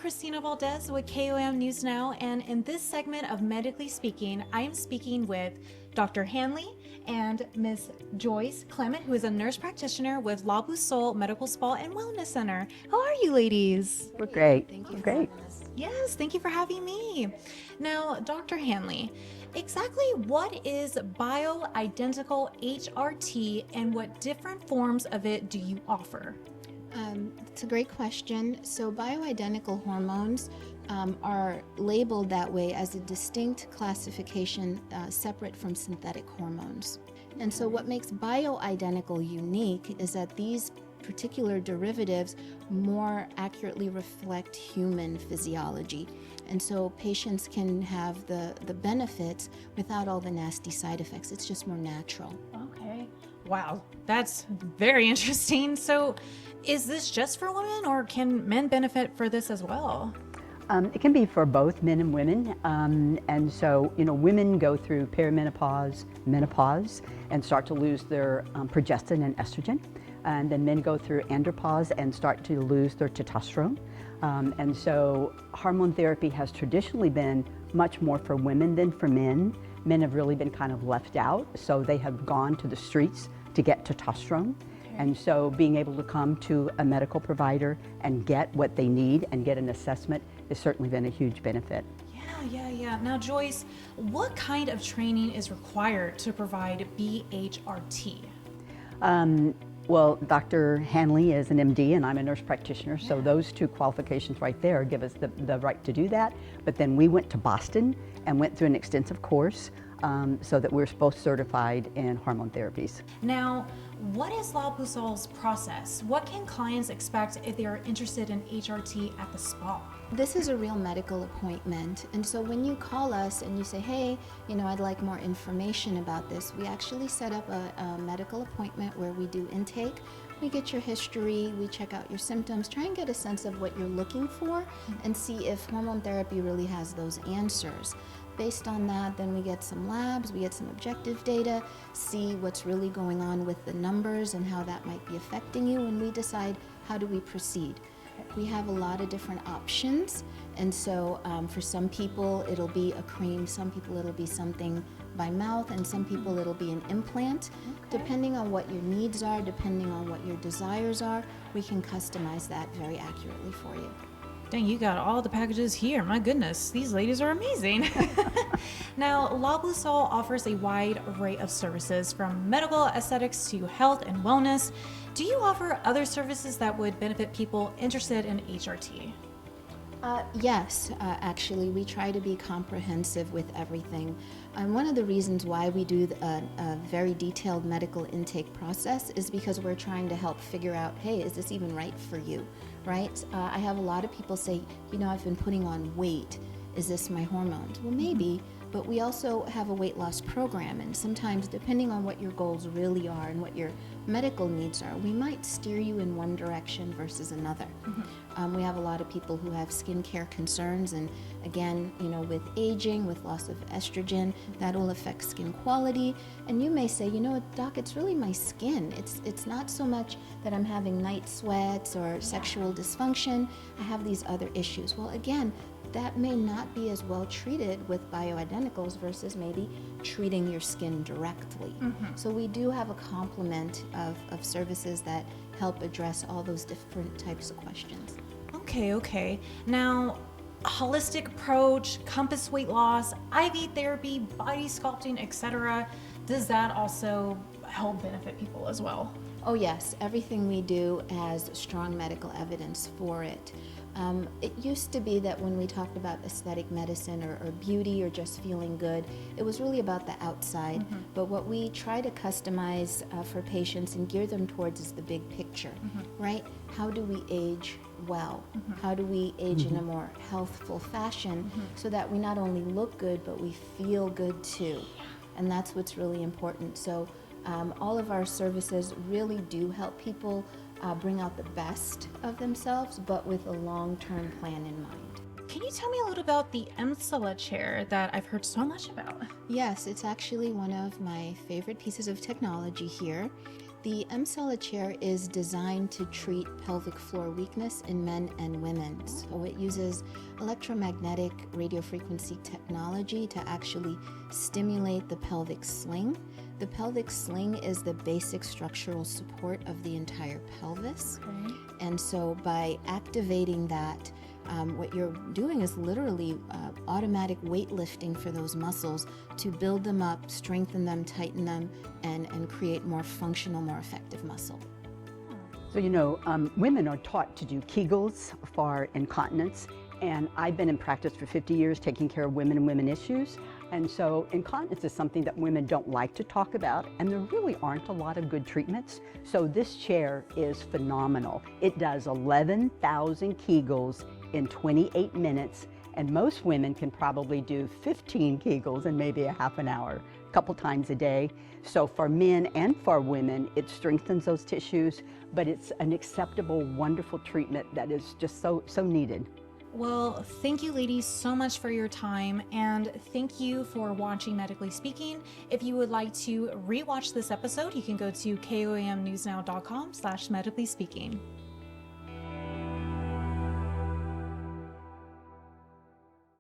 Christina Valdez with KOM News Now, and in this segment of Medically Speaking, I am speaking with Dr. Hanley and Ms. Joyce Clement, who is a nurse practitioner with La Boussole Medical Spa and Wellness Center. How are you, ladies? We're great. Thank you We're for great. having us. Yes, thank you for having me. Now, Dr. Hanley, exactly what is bioidentical HRT and what different forms of it do you offer? It's a great question. So, bioidentical hormones are labeled that way as a distinct classification separate from synthetic hormones. And so, what makes bioidentical unique is that these particular derivatives more accurately reflect human physiology. And so, patients can have the benefits without all the nasty side effects. It's just more natural. Okay. Wow, that's very interesting. So, is this just for women or can men benefit for this as well? It can be for both men and women. And so, women go through perimenopause, menopause, and start to lose their progestin and estrogen. And then men go through andropause and start to lose their testosterone. And so hormone therapy has traditionally been much more for women than for men. Men have really been kind of left out, so they have gone to the streets to get testosterone. And so being able to come to a medical provider and get what they need and get an assessment has certainly been a huge benefit. Yeah. Now, Joyce, what kind of training is required to provide B-HRT? Well, Dr. Hanley is an MD and I'm a nurse practitioner, so those two qualifications right there give us the right to do that. But then we went to Boston and went through an extensive course so that we're both certified in hormone therapies. Now, what is La Boussole's process? What can clients expect if they are interested in HRT at the spa? This is a real medical appointment. And so when you call us and you say, hey, I'd like more information about this, we actually set up a medical appointment where we do intake. We get your history, we check out your symptoms, try and get a sense of what you're looking for and see if hormone therapy really has those answers. Based on that, then we get some labs, we get some objective data, see what's really going on with the numbers and how that might be affecting you, and we decide how do we proceed. We have a lot of different options, and so for some people it'll be a cream, some people it'll be something by mouth, and some people it'll be an implant. Depending on what your needs are, depending on what your desires are, we can customize that very accurately for you. Dang, you got all the packages here. My goodness, these ladies are amazing. Now, La Boussole offers a wide array of services from medical aesthetics to health and wellness. Do you offer other services that would benefit people interested in HRT? Yes, actually, we try to be comprehensive with everything. One of the reasons why we do a very detailed medical intake process is because we're trying to help figure out, hey, is this even right for you, right? I have a lot of people say, I've been putting on weight. Is this my hormones? Well, maybe, but we also have a weight loss program, and sometimes depending on what your goals really are and what your medical needs are, we might steer you in one direction versus another. We have a lot of people who have skincare concerns, and again, with aging, with loss of estrogen, that will affect skin quality. And you may say, doc, it's really my skin. It's not so much that I'm having night sweats or sexual dysfunction. I have these other issues. Well, again, that may not be as well treated with bioidenticals versus maybe treating your skin directly. So we do have a complement of services that help address all those different types of questions. Okay. Now, holistic approach, compass weight loss, IV therapy, body sculpting, etc. Does that also help benefit people as well? Oh yes, everything we do has strong medical evidence for it. It used to be that when we talked about aesthetic medicine or beauty or just feeling good, it was really about the outside. But what we try to customize for patients and gear them towards is the big picture, right? How do we age well? How do we age in a more healthful fashion so that we not only look good, but we feel good too? And that's what's really important. So all of our services really do help people bring out the best of themselves, but with a long-term plan in mind. Can you tell me a little about the Emsella chair that I've heard so much about? Yes, it's actually one of my favorite pieces of technology here. The Emsella chair is designed to treat pelvic floor weakness in men and women. So it uses electromagnetic radiofrequency technology to actually stimulate the pelvic sling. The pelvic sling is the basic structural support of the entire pelvis. Okay. And so by activating that, what you're doing is literally automatic weightlifting for those muscles to build them up, strengthen them, tighten them, and create more functional, more effective muscle. So, women are taught to do Kegels for incontinence, and I've been in practice for 50 years taking care of women and women issues. And so incontinence is something that women don't like to talk about, and there really aren't a lot of good treatments. So this chair is phenomenal. It does 11,000 Kegels in 28 minutes, and most women can probably do 15 Kegels in maybe a half an hour, a couple times a day. So for men and for women, it strengthens those tissues, but it's an acceptable, wonderful treatment that is just so needed. Well, thank you ladies so much for your time, and thank you for watching Medically Speaking. If you would like to rewatch this episode, you can go to komnewsnow.com/medically speaking.